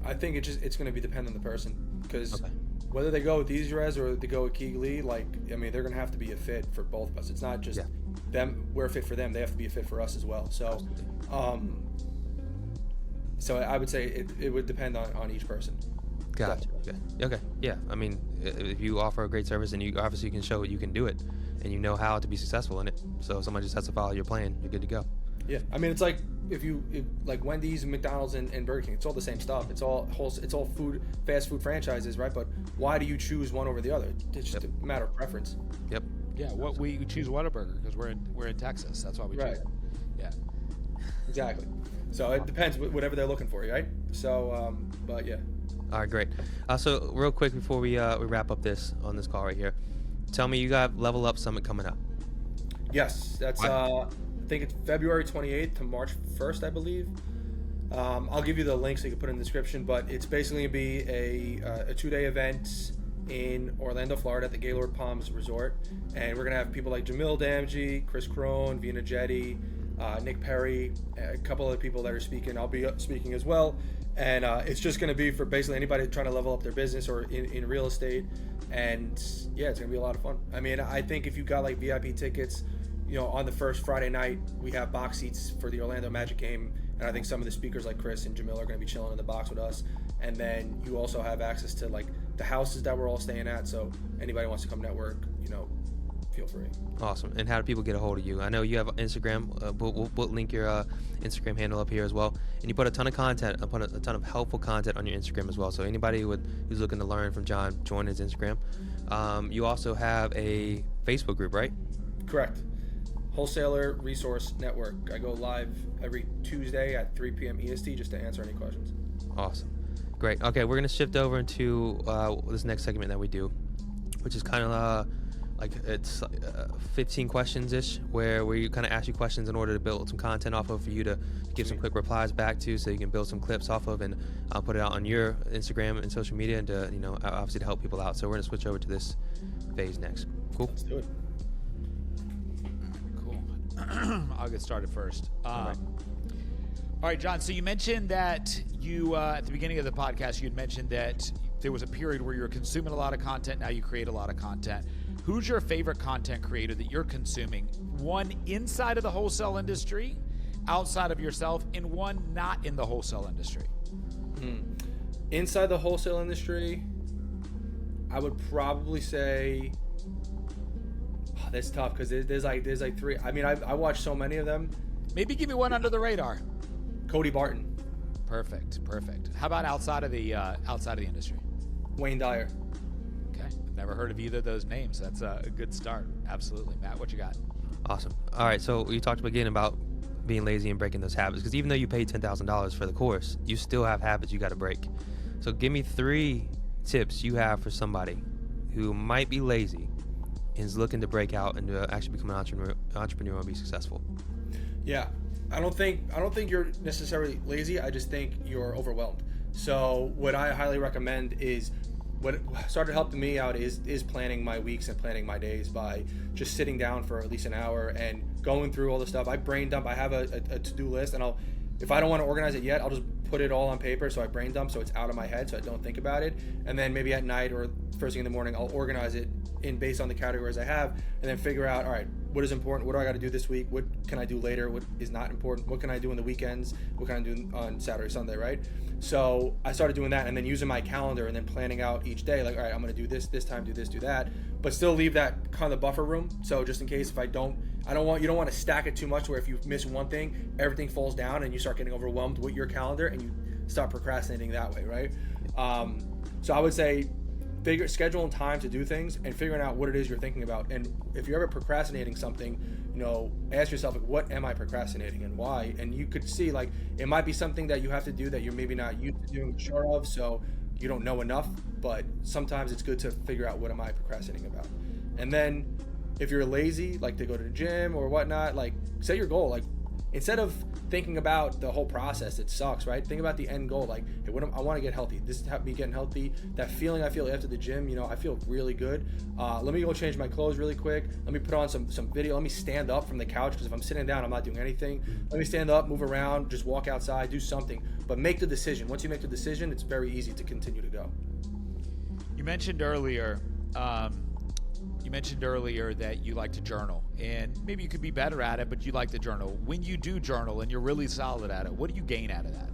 I think it's going to be dependent on the person, because whether they go with Easy Res or they go with Keighley, they're going to have to be a fit for both of us. It's not just them, we're a fit for them, they have to be a fit for us as well. So so I would say it would depend on each person. Gotcha. Okay. Yeah. I mean, if you offer a great service and you obviously can show it, you can do it, and you know how to be successful in it. So if someone just has to follow your plan, you're good to go. Yeah. I mean, it's like if like Wendy's and McDonald's and Burger King, it's all the same stuff. It's all food, fast food franchises, right? But why do you choose one over the other? It's just a matter of preference. Yep. Yeah. We choose Whataburger because we're in Texas. That's why we choose it. Yeah. Exactly. So it depends whatever they're looking for, right? So, but yeah. All right, great. So real quick before we wrap up on this call right here, tell me you got Level Up Summit coming up. Yes, that's I think it's February 28th to March 1st, I believe. I'll give you the link so you can put it in the description, but it's basically going to be a 2-day event in Orlando, Florida at the Gaylord Palms Resort. And we're going to have people like Jamil Damji, Chris Crone, Vina Jetty, Nick Perry, a couple of people that are speaking. I'll be speaking as well. And it's just going to be for basically anybody trying to level up their business or in real estate. And yeah, it's going to be a lot of fun. I mean, I think if you got like VIP tickets, on the first Friday night, we have box seats for the Orlando Magic game. And I think some of the speakers like Chris and Jamil are going to be chilling in the box with us. And then you also have access to like the houses that we're all staying at. So anybody wants to come network, feel free. Awesome. And how do people get a hold of you? I know you have Instagram. We'll link your Instagram handle up here as well. And you put a ton of content, a ton of helpful content on your Instagram as well. So anybody who's looking to learn from John, join his Instagram. You also have a Facebook group, right? Correct. Wholesaler Resource Network. I go live every Tuesday at 3 p.m. EST just to answer any questions. Awesome. Great. Okay, we're going to shift over into this next segment that we do, which is kind of it's 15 questions-ish, where we kind of ask you questions in order to build some content off of for you to give some quick replies back to, so you can build some clips off of and put it out on your Instagram and social media, and to, obviously to help people out. So we're going to switch over to this phase next. Cool? Let's do it. Cool. I'll get started first. All right, John, so you mentioned that you, at the beginning of the podcast, you had mentioned that there was a period where you were consuming a lot of content. Now you create a lot of content. Who's your favorite content creator that you're consuming? One inside of the wholesale industry, outside of yourself, and one not in the wholesale industry. Inside the wholesale industry, I would probably say, that's tough because there's like three. I mean, I watch so many of them. Maybe give me one under the radar. Cody Barton. Perfect. How about outside of the industry? Wayne Dyer. Okay, never heard of either of those names. That's a good start. Absolutely, Matt. What you got? Awesome. All right, so you talked again about being lazy and breaking those habits, because even though you paid $10,000 for the course, you still have habits you got to break. So give me 3 tips you have for somebody who might be lazy and is looking to break out and to actually become an entrepreneur and be successful. Yeah. I don't think you're necessarily lazy. I just think you're overwhelmed. So what I highly recommend is, what started helping me out is planning my weeks and planning my days by just sitting down for at least an hour and going through all the stuff. I brain dump. I have a to-do list, and if I don't want to organize it yet, I'll just put it all on paper. So I brain dump, so it's out of my head, so I don't think about it. And then maybe at night or first thing in the morning, I'll organize it in based on the categories I have, and then figure out, all right, what is important? What do I got to do this week? What can I do later? What is not important? What can I do in the weekends? What can I do on Saturday, Sunday, right? So I started doing that, and then using my calendar and then planning out each day, like, all right, I'm going to do this time, do this, do that, but still leave that kind of buffer room. So just in case if you don't want to stack it too much where if you miss one thing, everything falls down and you start getting overwhelmed with your calendar and you start procrastinating that way, right? So I would say scheduling time to do things and figuring out what it is you're thinking about. And if you're ever procrastinating something, ask yourself, like, what am I procrastinating and why? And you could see, like, it might be something that you have to do that you're maybe not used to doing, sure of, so you don't know enough, but sometimes it's good to figure out what am I procrastinating about. And then if you're lazy, like to go to the gym or whatnot, like, set your goal. Like, instead of thinking about the whole process, it sucks, right? Think about the end goal. Like, hey, I want to get healthy. This is me getting healthy. That feeling I feel after the gym, I feel really good. Let me go change my clothes really quick. Let me put on some video. Let me stand up from the couch, because if I'm sitting down, I'm not doing anything. Let me stand up, move around, just walk outside, do something. But make the decision. Once you make the decision, it's very easy to continue to go. You mentioned earlier that you like to journal, and maybe you could be better at it, but you like to journal. When you do journal and you're really solid at it, what do you gain out of that?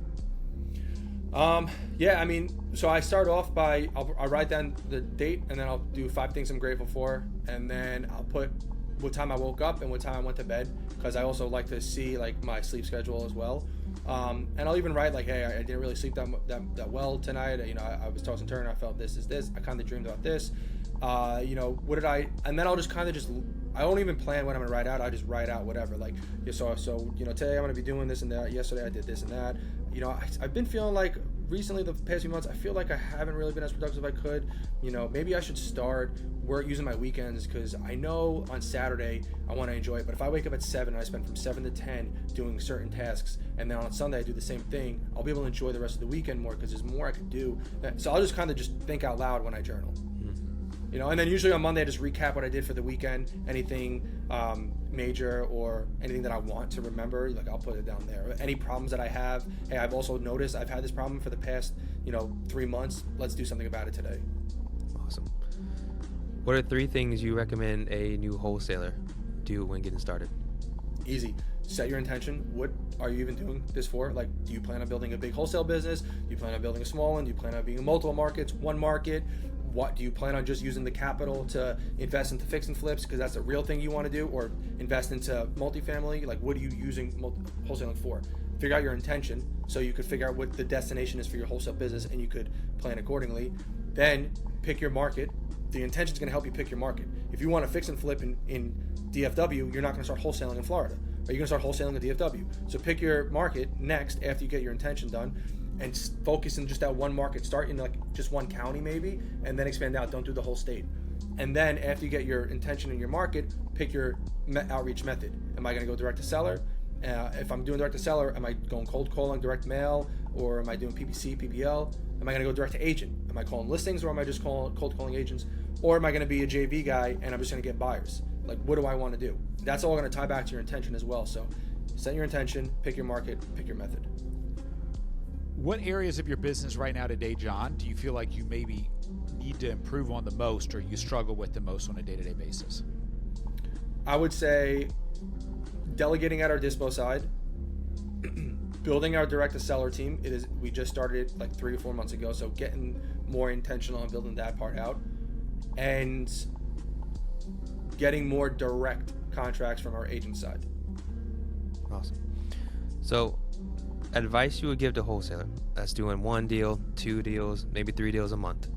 So I start off by, I'll write down the date, and then I'll do 5 things I'm grateful for, and then I'll put what time I woke up and what time I went to bed, because I also like to see, like, my sleep schedule as well. And I'll even write, like, hey, I didn't really sleep that well tonight. I was tossing and turning. I felt this is this. I kind of dreamed about this. What did I? And then I'll just kind of I don't even plan what I'm gonna write out. I just write out whatever. Like, so today I'm gonna be doing this and that. Yesterday I did this and that. I've been feeling like recently, the past few months, I feel like I haven't really been as productive as I could. Maybe I should start using my weekends, because I know on Saturday I want to enjoy it. But if I wake up at 7 and I spend from 7 to 10 doing certain tasks, and then on Sunday I do the same thing, I'll be able to enjoy the rest of the weekend more, because there's more I could do. So I'll just kind of just think out loud when I journal. And then usually on Monday I just recap what I did for the weekend, anything major or anything that I want to remember, like, I'll put it down there. Any problems that I have, hey, I've also noticed I've had this problem for the past 3 months, let's do something about it today. Awesome. What are 3 things you recommend a new wholesaler do when getting started? Easy. Set your intention. What are you even doing this for? Like, do you plan on building a big wholesale business? Do you plan on building a small one? Do you plan on being in multiple markets, one market? What do you plan on just using the capital to invest into fix and flips, because that's a real thing you want to do, or invest into multifamily? Like, what are you using wholesaling for? Figure out your intention so you could figure out what the destination is for your wholesale business, and you could plan accordingly. Then pick your market. The intention is going to help you pick your market. If you want to fix and flip in DFW, you're not going to start wholesaling in Florida. Are you going to start wholesaling in DFW? So pick your market next after you get your intention done, and focus in just that one market. Start in like just one county maybe, and then expand out. Don't do the whole state. And then after you get your intention in your market, pick your outreach method. Am I going to go direct to seller? If I'm doing direct to seller, am I going cold calling, direct mail, or am I doing PPC, PPL? Am I going to go direct to agent? Am I calling listings, or am I just cold calling agents? Or am I going to be a JV guy and I'm just going to get buyers? Like, what do I want to do? That's all going to tie back to your intention as well. So set your intention, pick your market, pick your method. What areas of your business right now today, John, do you feel like you maybe need to improve on the most, or you struggle with the most on a day-to-day basis? I would say delegating at our dispo side, building our direct-to-seller team. We just started it like 3 or 4 months ago, so getting more intentional on building that part out, and getting more direct contracts from our agent side. Awesome. So, advice you would give to a wholesaler that's doing 1 deal, 2 deals, maybe 3 deals a month,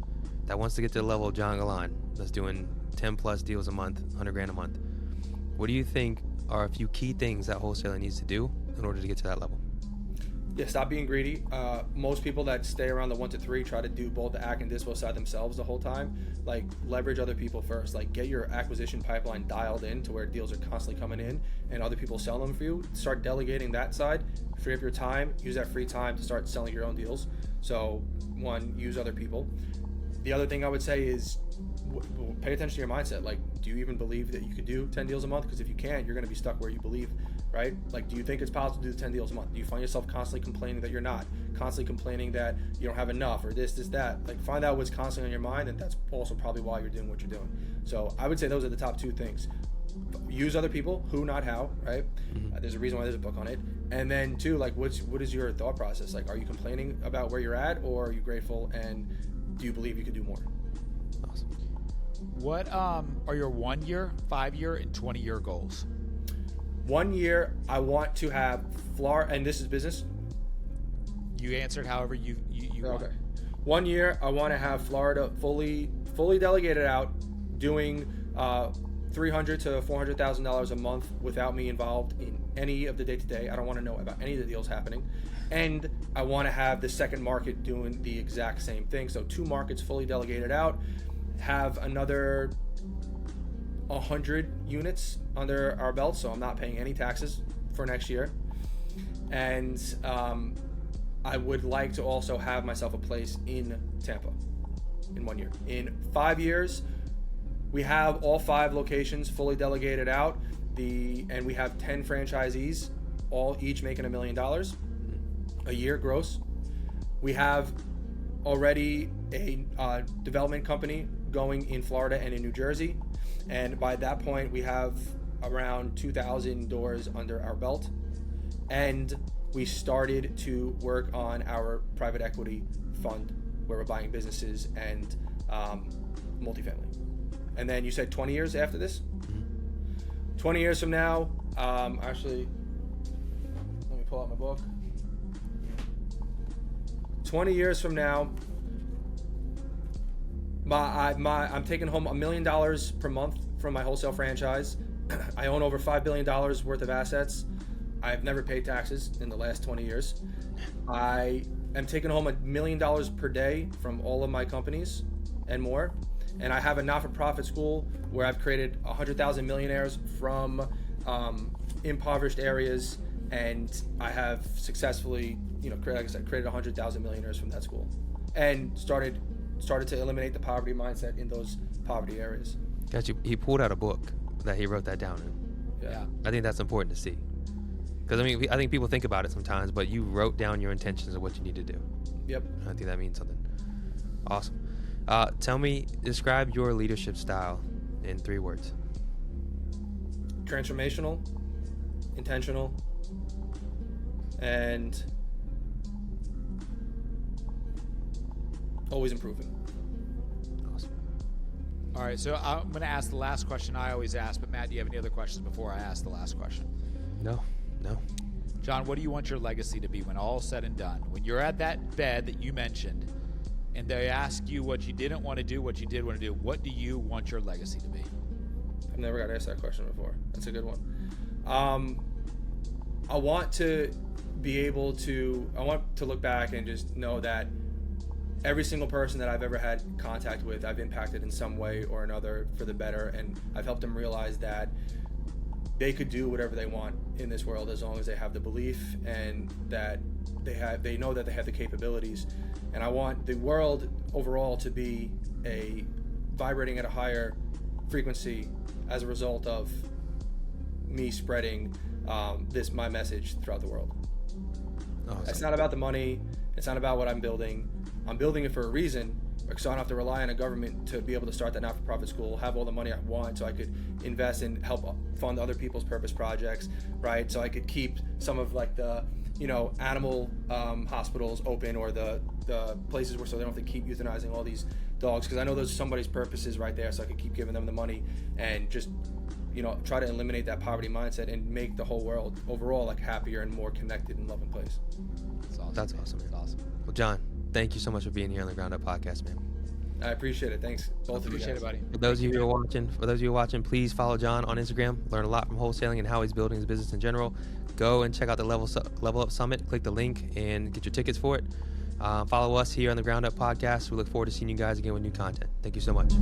that wants to get to the level of John Galan, that's doing 10 plus deals a month, 100 grand a month. What do you think are a few key things that wholesaler needs to do in order to get to that level? Yeah, stop being greedy. Most people that stay around the 1 to 3 try to do both the ac and dispo side themselves the whole time. Like, leverage other people first. Like, get your acquisition pipeline dialed in to where deals are constantly coming in and other people sell them for you. Start delegating that side. Free up your time. Use that free time to start selling your own deals. So, 1, use other people. The other thing I would say is pay attention to your mindset. Like, do you even believe that you could do 10 deals a month? Because if you can't, you're going to be stuck where you believe, right? Like, do you think it's possible to do 10 deals a month? Do you find yourself constantly complaining that you're not, constantly complaining that you don't have enough, or this, that? Like, find out what's constantly on your mind, and that's also probably why you're doing what you're doing. So I would say those are the top two things. Use other people, who, not how, right? There's a reason why there's a book on it. And then two, like, what is your thought process? Like, are you complaining about where you're at, or are you grateful, and do you believe you could do more? Awesome. What are your 1 year, 5 year, and 20-year goals? 1 year, I want to have Florida, and this is business. You answered however you want. Okay. 1 year, I want to have Florida fully delegated out, doing $300,000 to $400,000 a month without me involved in any of the day-to-day. I don't want to know about any of the deals happening. And I want to have the second market doing the exact same thing. So 2 markets fully delegated out, have another 100 units under our belt, so I'm not paying any taxes for next year. And I would like to also have myself a place in Tampa in 1 year. In 5 years, we have all 5 locations fully delegated out, and we have 10 franchisees, each making $1 million a year gross. We have already a development company going in Florida and in New Jersey, and by that point we have around 2,000 doors under our belt, and we started to work on our private equity fund where we're buying businesses and multifamily. And then you said 20 years after this? 20 years from now, actually, let me pull out my book. 20 years from now, I'm taking home $1 million per month from my wholesale franchise. I own over $5 billion worth of assets. I've never paid taxes in the last 20 years. I am taking home $1 million per day from all of my companies and more. And I have a not-for-profit school where I've created 100,000 millionaires from impoverished areas, and I have successfully, like I said, created 100,000 millionaires from that school, and started to eliminate the poverty mindset in those poverty areas. Got you. He pulled out a book that he wrote that down in. Yeah. I think that's important to see, because I think people think about it sometimes, but you wrote down your intentions of what you need to do. Yep. I think that means something. Awesome. Describe your leadership style in 3 words. Transformational, intentional, and always improving. Awesome. All right, so I'm going to ask the last question I always ask, but Matt, do you have any other questions before I ask the last question? No. John, what do you want your legacy to be when all is said and done? When you're at that bed that you mentioned, and they ask you what you didn't want to do, what you did want to do, what do you want your legacy to be? I've never got asked that question before. That's a good one. I want to look back and just know that every single person that I've ever had contact with, I've impacted in some way or another for the better, and I've helped them realize that they could do whatever they want in this world as long as they have the belief and that they know that they have the capabilities. And I want the world overall to be vibrating at a higher frequency as a result of me spreading my message throughout the world. Awesome. It's not about the money. It's not about what I'm building. I'm building it for a reason, so I don't have to rely on a government to be able to start that not-for-profit school, have all the money I want so I could invest and help fund other people's purpose projects, right? So I could keep some of like the animal hospitals open, or the places where so they don't have to keep euthanizing all these dogs, because I know those are somebody's purposes right there, so I could keep giving them the money and just try to eliminate that poverty mindset and make the whole world overall like happier and more connected and loving place. That's awesome, man. That's awesome. Well, John, thank you so much for being here on the Ground Up Podcast, man. I appreciate it. Thanks, both of you guys. Appreciate it, buddy. For those of you who are watching, please follow John on Instagram. Learn a lot from wholesaling and how he's building his business in general. Go and check out the Level Up Summit. Click the link and get your tickets for it. Follow us here on the Ground Up Podcast. We look forward to seeing you guys again with new content. Thank you so much.